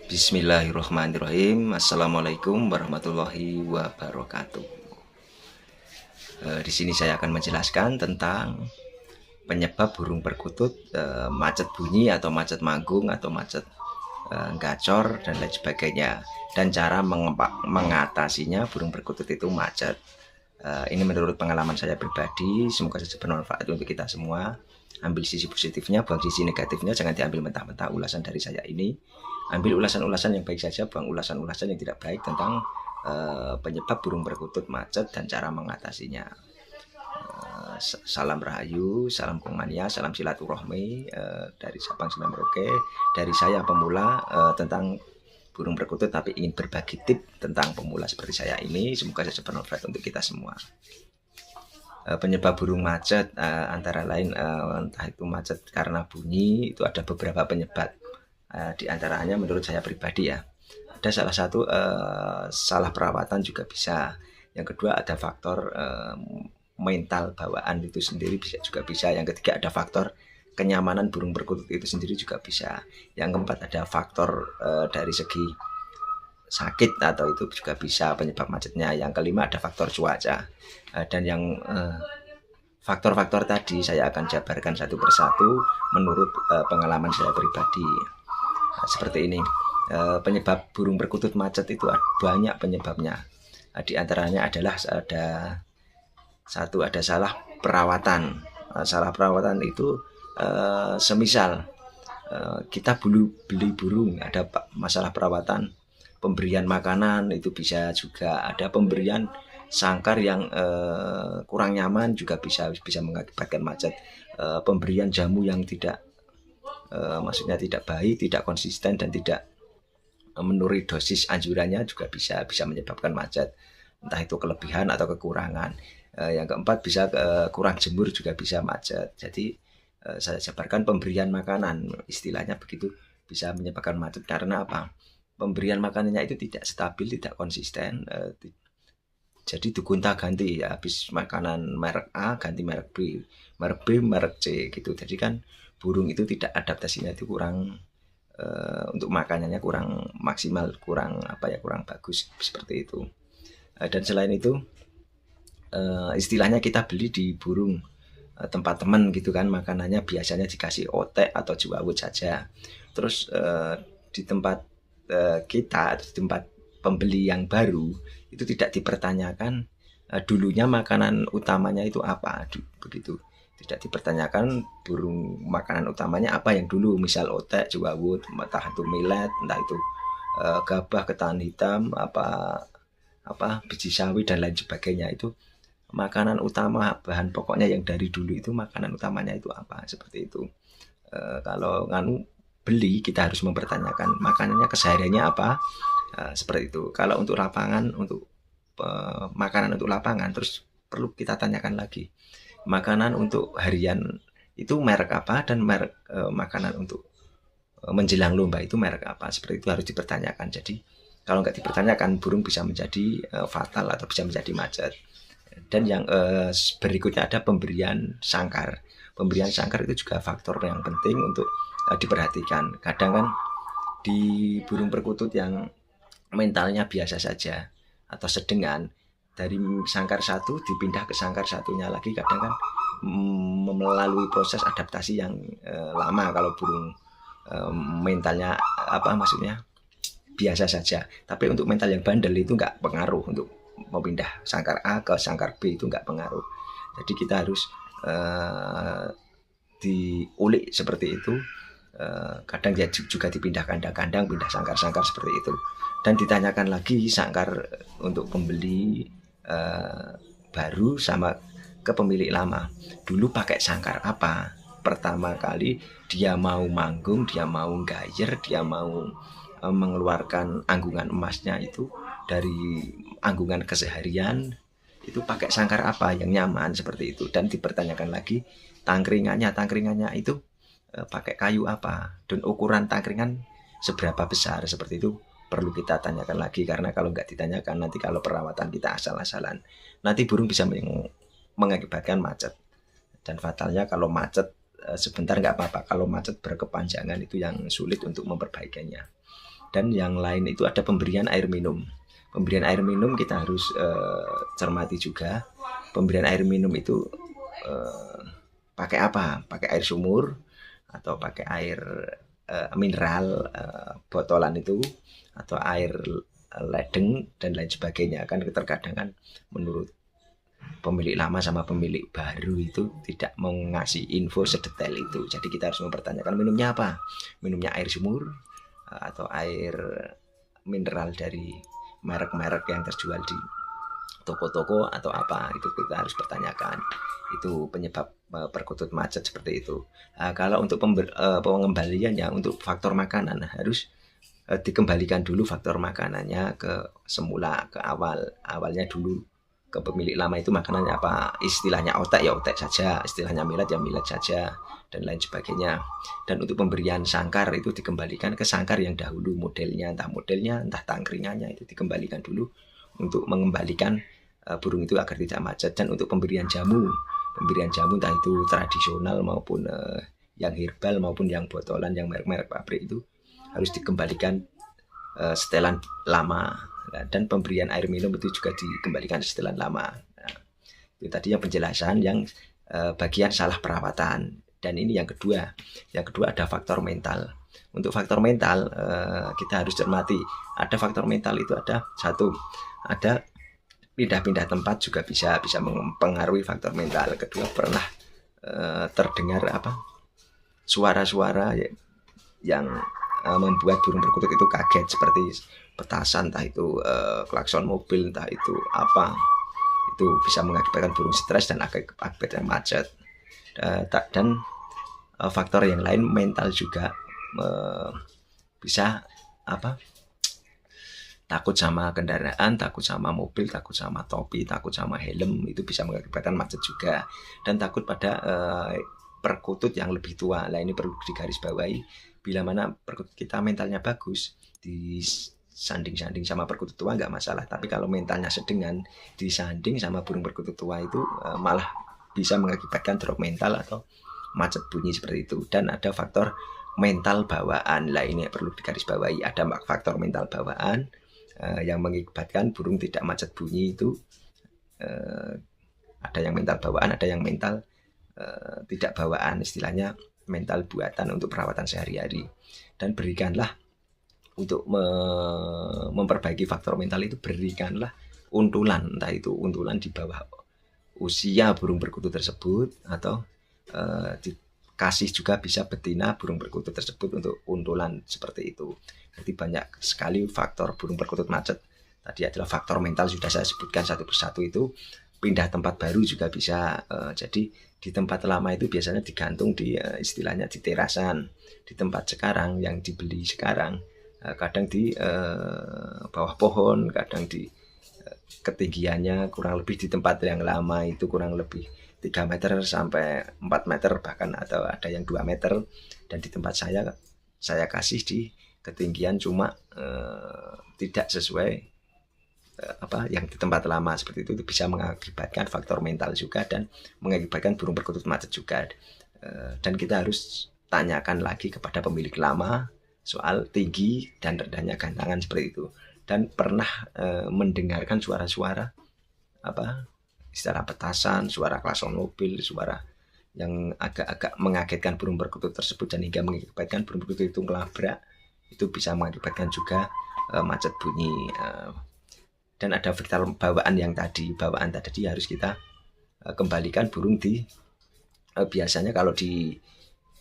Bismillahirrahmanirrahim. Assalamualaikum warahmatullahi wabarakatuh. Di sini saya akan menjelaskan tentang penyebab burung perkutut macet bunyi atau macet manggung atau macet gacor dan lain sebagainya, dan cara mengatasinya burung perkutut itu macet. Ini menurut pengalaman saya pribadi, semoga saja bermanfaat untuk kita semua. Ambil sisi positifnya, buang sisi negatifnya, jangan diambil mentah-mentah ulasan dari saya ini. Ambil ulasan-ulasan yang baik saja, buang ulasan-ulasan yang tidak baik tentang penyebab burung perkutut macet dan cara mengatasinya. Salam Rahayu, salam Kongmania, salam silaturahmi dari Sabang Sampai Merauke, dari saya pemula tentang burung perkutut tapi ingin berbagi tip tentang pemula seperti saya ini. Semoga saja bermanfaat untuk kita semua. Penyebab burung macet antara lain entah itu macet karena bunyi, itu ada beberapa penyebab. Di antaranya menurut saya pribadi ya, ada salah satu salah perawatan juga bisa. Yang kedua ada faktor mental bawaan itu sendiri juga bisa. Yang ketiga ada faktor kenyamanan burung perkutut itu sendiri juga bisa. Yang keempat ada faktor dari segi sakit atau itu juga bisa penyebab macetnya. Yang kelima ada faktor cuaca. Dan yang faktor-faktor tadi saya akan jabarkan satu persatu menurut pengalaman saya pribadi. Seperti ini, penyebab burung perkutut macet itu banyak penyebabnya. Di antaranya adalah ada salah perawatan. Salah perawatan itu semisal kita beli burung, ada masalah perawatan, pemberian makanan itu bisa juga, ada pemberian sangkar yang kurang nyaman juga bisa mengakibatkan macet, pemberian jamu yang tidak maksudnya tidak baik, tidak konsisten dan tidak menurut dosis anjurannya juga bisa menyebabkan macet, entah itu kelebihan atau kekurangan. Yang keempat bisa kurang jemur juga bisa macet. Jadi saya jabarkan pemberian makanan, istilahnya begitu, bisa menyebabkan macet. Karena apa? Pemberian makanannya itu tidak stabil, tidak konsisten. Jadi digonta-ganti, habis makanan merek A ganti merek B, merek B merek C gitu. Jadi kan burung itu tidak adaptasinya itu kurang, untuk makanannya kurang maksimal, kurang bagus seperti itu. Dan selain itu istilahnya kita beli di burung tempat teman gitu kan, makanannya biasanya dikasih otek atau juawut saja. Terus di tempat kita, di tempat pembeli yang baru itu tidak dipertanyakan dulunya makanan utamanya itu apa, begitu. Tidak dipertanyakan burung makanan utamanya apa yang dulu, misal otek, juawut, entah itu millet, entah itu gabah, ketan hitam, biji sawi dan lain sebagainya. Itu makanan utama, bahan pokoknya yang dari dulu itu makanan utamanya itu apa, seperti itu. Kalau beli kita harus mempertanyakan makanannya kesehariannya apa, seperti itu. Kalau untuk lapangan, untuk makanan untuk lapangan, terus perlu kita tanyakan lagi makanan untuk harian itu merek apa, dan merek makanan untuk menjelang lomba itu merek apa, seperti itu harus dipertanyakan. Jadi kalau nggak dipertanyakan burung bisa menjadi fatal atau bisa menjadi macet. Dan yang berikutnya ada pemberian sangkar. Pemberian sangkar itu juga faktor yang penting untuk diperhatikan. Kadang kan di burung perkutut yang mentalnya biasa saja atau sedengan, dari sangkar satu dipindah ke sangkar satunya lagi, kadang kan melalui proses adaptasi yang lama kalau burung mentalnya maksudnya biasa saja. Tapi untuk mental yang bandel itu nggak pengaruh untuk memindah sangkar A ke sangkar B, itu nggak pengaruh. Jadi kita harus diulik seperti itu. Kadang dia juga dipindah kandang-kandang, pindah sangkar-sangkar seperti itu, dan ditanyakan lagi sangkar untuk pembeli baru sama ke pemilik lama, dulu pakai sangkar apa pertama kali dia mau manggung, dia mau gayer, dia mau mengeluarkan anggungan emasnya itu dari anggungan keseharian, itu pakai sangkar apa yang nyaman, seperti itu. Dan dipertanyakan lagi tangkringannya itu pakai kayu apa, dan ukuran tangkringan seberapa besar, seperti itu perlu kita tanyakan lagi. Karena kalau nggak ditanyakan, nanti kalau perawatan kita asal-asalan, nanti burung bisa mengakibatkan macet. Dan fatalnya kalau macet sebentar nggak apa-apa, kalau macet berkepanjangan itu yang sulit untuk memperbaikinya. Dan yang lain itu ada pemberian air minum. Pemberian air minum kita harus cermati juga. Pemberian air minum itu pakai apa? Pakai air sumur atau pakai air mineral botolan itu, atau air ledeng dan lain sebagainya. Kan terkadang kan menurut pemilik lama sama pemilik baru itu tidak mengasih info sedetail itu. Jadi kita harus mempertanyakan minumnya apa. Minumnya air sumur atau air mineral dari merek-merek yang terjual di toko-toko atau apa, itu kita harus pertanyakan. Itu penyebab perkutut macet seperti itu. Kalau untuk pengembaliannya, untuk faktor makanan harus dikembalikan dulu faktor makanannya ke semula, ke awalnya dulu. Ke pemilik lama itu makanannya apa, istilahnya otek ya otek saja, istilahnya millet ya millet saja, dan lain sebagainya. Dan untuk pemberian sangkar itu dikembalikan ke sangkar yang dahulu, modelnya entah tangkringannya itu dikembalikan dulu untuk mengembalikan burung itu agar tidak macet. Dan untuk pemberian jamu entah itu tradisional maupun yang herbal maupun yang botolan, yang merek-merek pabrik, itu harus dikembalikan setelan lama. Dan pemberian air minum itu juga dikembalikan setelan lama. Itu tadi yang penjelasan yang bagian salah perawatan. Dan ini yang kedua ada faktor mental. Untuk faktor mental kita harus cermati. Ada faktor mental itu ada satu, ada pindah-pindah tempat juga bisa mempengaruhi faktor mental. Kedua, pernah terdengar suara-suara yang membuat burung perkutut itu kaget, seperti petasan, entah itu klakson mobil, entah itu apa, itu bisa mengakibatkan burung stres dan akibatnya macet. Dan faktor yang lain mental juga, bisa takut sama kendaraan, takut sama mobil, takut sama topi, takut sama helm, itu bisa mengakibatkan macet juga. Dan takut pada perkutut yang lebih tua. Nah, ini perlu digarisbawahi. Bila mana perkutut kita mentalnya bagus, disanding sama perkutut tua nggak masalah. Tapi kalau mentalnya sedengan, disanding sama burung perkutut tua itu malah bisa mengakibatkan drop mental atau macet bunyi seperti itu. Dan ada faktor mental bawaan. Lah, ini perlu digarisbawahi. Ada faktor mental bawaan yang mengakibatkan burung tidak macet bunyi itu. Ada yang mental bawaan, ada yang mental tidak bawaan, istilahnya mental buatan untuk perawatan sehari-hari. Dan berikanlah untuk memperbaiki faktor mental itu, berikanlah untulan, entah itu untulan di bawah usia burung perkutut tersebut, atau dikasih juga bisa betina burung perkutut tersebut untuk untulan seperti itu. Jadi banyak sekali faktor burung perkutut macet. Tadi adalah faktor mental, sudah saya sebutkan satu persatu itu. Pindah tempat baru juga bisa. Jadi di tempat lama itu biasanya digantung di istilahnya di terasan. Di tempat sekarang yang dibeli sekarang kadang di bawah pohon, kadang di ketinggiannya kurang lebih di tempat yang lama itu kurang lebih 3 meter sampai 4 meter bahkan, atau ada yang 2 meter. Dan di tempat saya kasih di ketinggian cuma tidak sesuai yang di tempat lama seperti itu bisa mengakibatkan faktor mental juga dan mengakibatkan burung perkutut macet juga. Dan kita harus tanyakan lagi kepada pemilik lama soal tinggi dan rendahnya gantangan seperti itu. Dan pernah mendengarkan suara-suara istilah petasan, suara klakson mobil, suara yang agak-agak mengagetkan burung perkutut tersebut dan hingga mengakibatkan burung perkutut itu ngelabrak, itu bisa mengakibatkan juga macet bunyi. Dan ada faktor bawaan tadi harus kita kembalikan burung di biasanya kalau di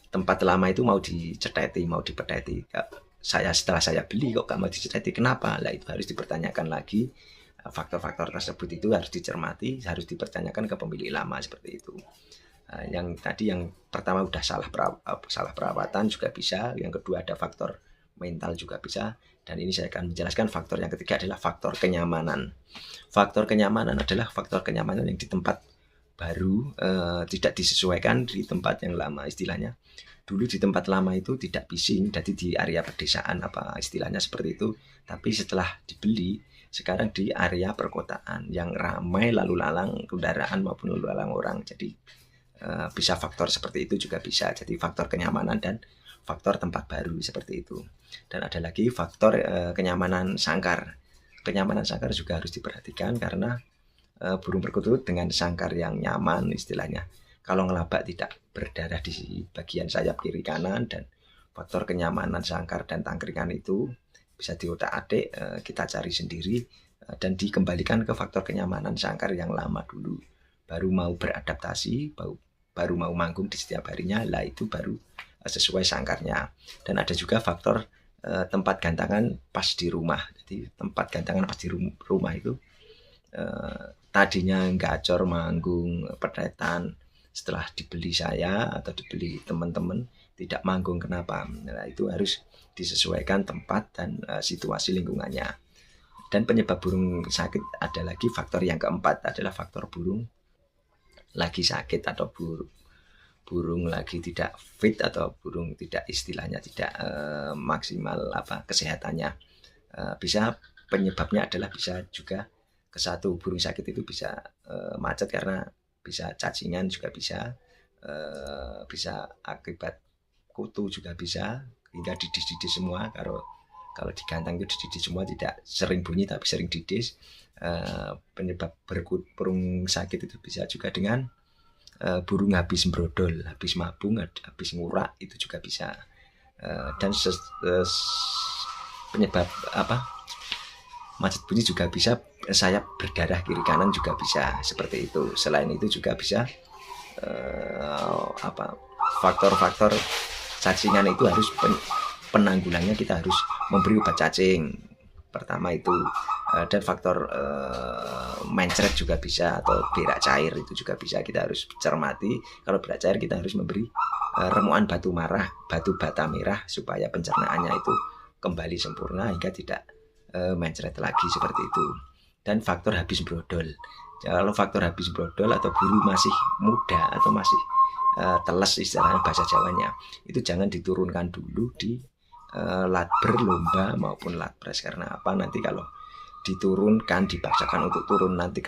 tempat lama itu mau diceteti, mau dipeteti. Setelah saya beli kok gak mau diceteti, kenapa? Lah, itu harus dipertanyakan lagi. Faktor-faktor tersebut itu harus dicermati, harus dipertanyakan ke pemilik lama seperti itu. Yang tadi yang pertama udah salah perawatan juga bisa, yang kedua ada faktor mental juga bisa, dan ini saya akan menjelaskan faktor yang ketiga adalah faktor kenyamanan. Faktor kenyamanan adalah faktor kenyamanan yang di tempat baru tidak disesuaikan di tempat yang lama. Istilahnya dulu di tempat lama itu tidak bising, jadi di area pedesaan istilahnya seperti itu, tapi setelah dibeli sekarang di area perkotaan yang ramai lalu lalang kendaraan maupun lalu lalang orang. Jadi Bisa faktor seperti itu juga bisa. Jadi faktor kenyamanan dan faktor tempat baru seperti itu. Dan ada lagi faktor kenyamanan sangkar. Kenyamanan sangkar juga harus diperhatikan karena burung perkutut dengan sangkar yang nyaman istilahnya. Kalau ngelabak tidak berdarah di bagian sayap kiri kanan, dan faktor kenyamanan sangkar dan tangkringan itu bisa diotak-atik, kita cari sendiri dan dikembalikan ke faktor kenyamanan sangkar yang lama dulu. Baru mau beradaptasi, baru mau manggung di setiap harinya, lah itu baru sesuai sangkarnya. Dan ada juga faktor tempat gantangan pas di rumah. Jadi tempat gantangan pas di rumah itu tadinya gacor manggung pedretan, setelah dibeli saya atau dibeli teman-teman tidak manggung, kenapa? Nah, itu harus disesuaikan tempat dan situasi lingkungannya. Dan penyebab burung sakit ada lagi, faktor yang keempat adalah faktor burung lagi sakit atau burung lagi tidak fit atau burung tidak istilahnya tidak maksimal kesehatannya. Bisa penyebabnya adalah bisa juga ke satu, burung sakit itu bisa macet karena bisa cacingan, juga bisa akibat kutu, juga bisa hingga didis-didis semua. Kalau digantang itu didis semua, tidak sering bunyi tapi sering didis. Penyebab burung sakit itu bisa juga dengan burung habis brodol, habis mabung, habis ngurak, itu juga bisa. Dan penyebab macet bunyi juga bisa sayap berdarah kiri kanan, juga bisa seperti itu. Selain itu juga bisa faktor-faktor cacingan itu harus penanggulannya, kita harus memberi obat cacing pertama itu. Dan faktor mencret juga bisa, atau berak cair itu juga bisa, kita harus cermati. Kalau berak cair kita harus memberi remuan batu bata merah supaya pencernaannya itu kembali sempurna hingga tidak mencret lagi seperti itu. Dan faktor habis brodol, kalau faktor habis brodol atau buru masih muda atau masih teles istilahnya bahasa Jawanya, itu jangan diturunkan dulu di latber lomba maupun latpres. Karena apa? Nanti kalau diturunkan, dipaksakan untuk turun, nanti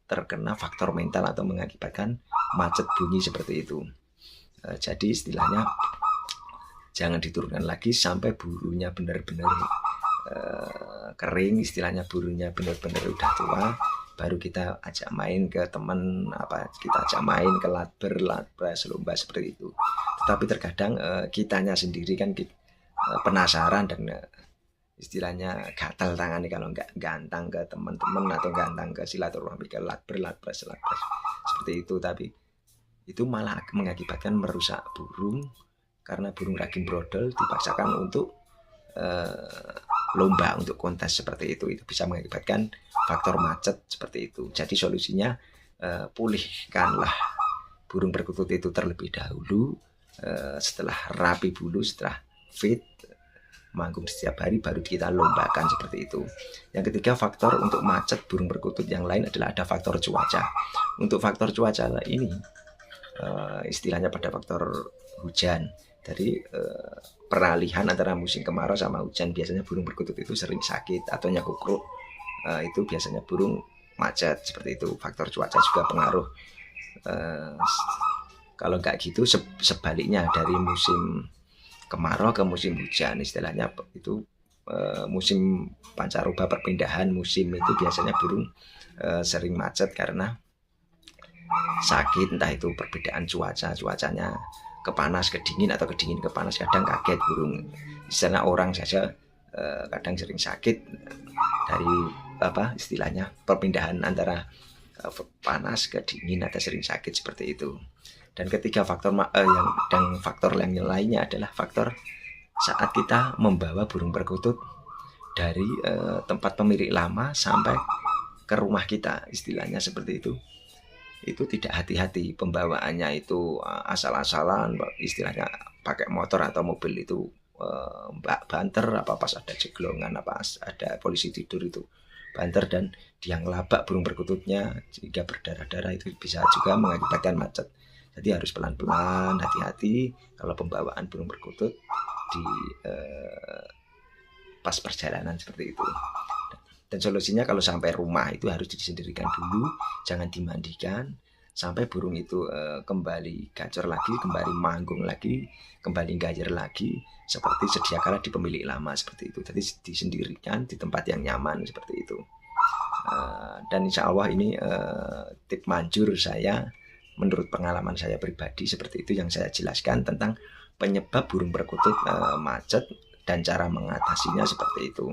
terkena faktor mental atau mengakibatkan macet bunyi seperti itu. Jadi istilahnya jangan diturunkan lagi sampai burunya benar-benar kering, istilahnya burunya benar-benar udah tua, baru kita ajak main ke teman, kita ajak main ke latpres lomba seperti itu. Tetapi terkadang kitanya sendiri kan penasaran dan istilahnya gatal tangan nih kalau nggak gantang ke teman-teman atau gantang ke silaturahmi ke latpres seperti itu. Tapi itu malah mengakibatkan merusak burung, karena burung ragin brodol dipaksakan untuk lomba, untuk kontes seperti itu bisa mengakibatkan faktor macet seperti itu. Jadi solusinya pulihkanlah burung perkutut itu terlebih dahulu, setelah rapi bulu, setelah fit manggung setiap hari, baru kita lombakan seperti itu. Yang ketiga, faktor untuk macet burung perkutut yang lain adalah ada faktor cuaca. Untuk faktor cuaca ini istilahnya pada faktor hujan. Dari peralihan antara musim kemarau sama hujan, biasanya burung perkutut itu sering sakit atau nyakukruk, itu biasanya burung macet seperti itu. Faktor cuaca juga pengaruh. Kalau nggak gitu sebaliknya, dari musim kemarau ke musim hujan, istilahnya itu musim pancaroba, perpindahan musim, itu biasanya burung sering macet karena sakit, entah itu perbedaan cuacanya ke panas ke dingin atau ke dingin ke panas. Kadang kaget burung, istilahnya orang saja kadang sering sakit dari istilahnya perpindahan antara panas ke dingin atau sering sakit seperti itu. Dan ketiga, faktor yang lainnya adalah faktor saat kita membawa burung perkutut dari tempat pemilik lama sampai ke rumah kita, istilahnya seperti itu tidak hati-hati pembawaannya, itu asal-asalan, istilahnya pakai motor atau mobil itu banter, pas ada jeglongan, ada polisi tidur itu banter, dan dia ngelabak burung perkututnya jika berdarah-darah, itu bisa juga mengakibatkan macet. Jadi harus pelan-pelan, hati-hati kalau pembawaan burung perkutut di pas perjalanan seperti itu. Dan solusinya kalau sampai rumah itu harus disendirikan dulu, jangan dimandikan, sampai burung itu kembali gacor lagi, kembali manggung lagi, kembali gajer lagi seperti sedia kala di pemilik lama seperti itu. Jadi disendirikan di tempat yang nyaman seperti itu. Dan insya Allah ini tip manjur saya menurut pengalaman saya pribadi seperti itu yang saya jelaskan tentang penyebab burung perkutut macet dan cara mengatasinya seperti itu.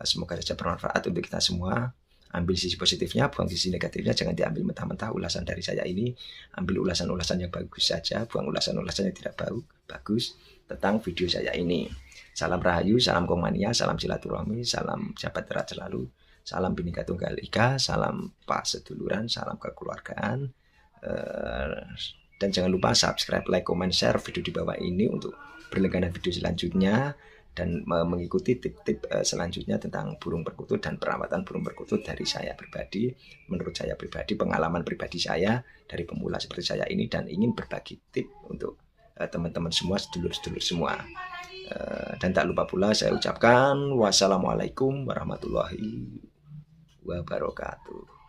Semoga saja bermanfaat untuk kita semua. Ambil sisi positifnya, buang sisi negatifnya, jangan diambil mentah-mentah ulasan dari saya ini. Ambil ulasan-ulasan yang bagus saja, buang ulasan-ulasan yang tidak bagus tentang video saya ini. Salam Rahayu, salam Komania, salam silaturahmi, salam jabat erat selalu, salam Bhinneka Tunggal Ika, salam paseduluran, salam kekeluargaan. Dan jangan lupa subscribe, like, comment, share video di bawah ini untuk berlangganan video selanjutnya dan mengikuti tip-tip selanjutnya tentang burung perkutut dan perawatan burung perkutut dari saya pribadi, menurut saya pribadi, pengalaman pribadi saya dari pemula seperti saya ini, dan ingin berbagi tip untuk teman-teman semua, sedulur-sedulur semua. Dan tak lupa pula saya ucapkan wassalamualaikum warahmatullahi wabarakatuh.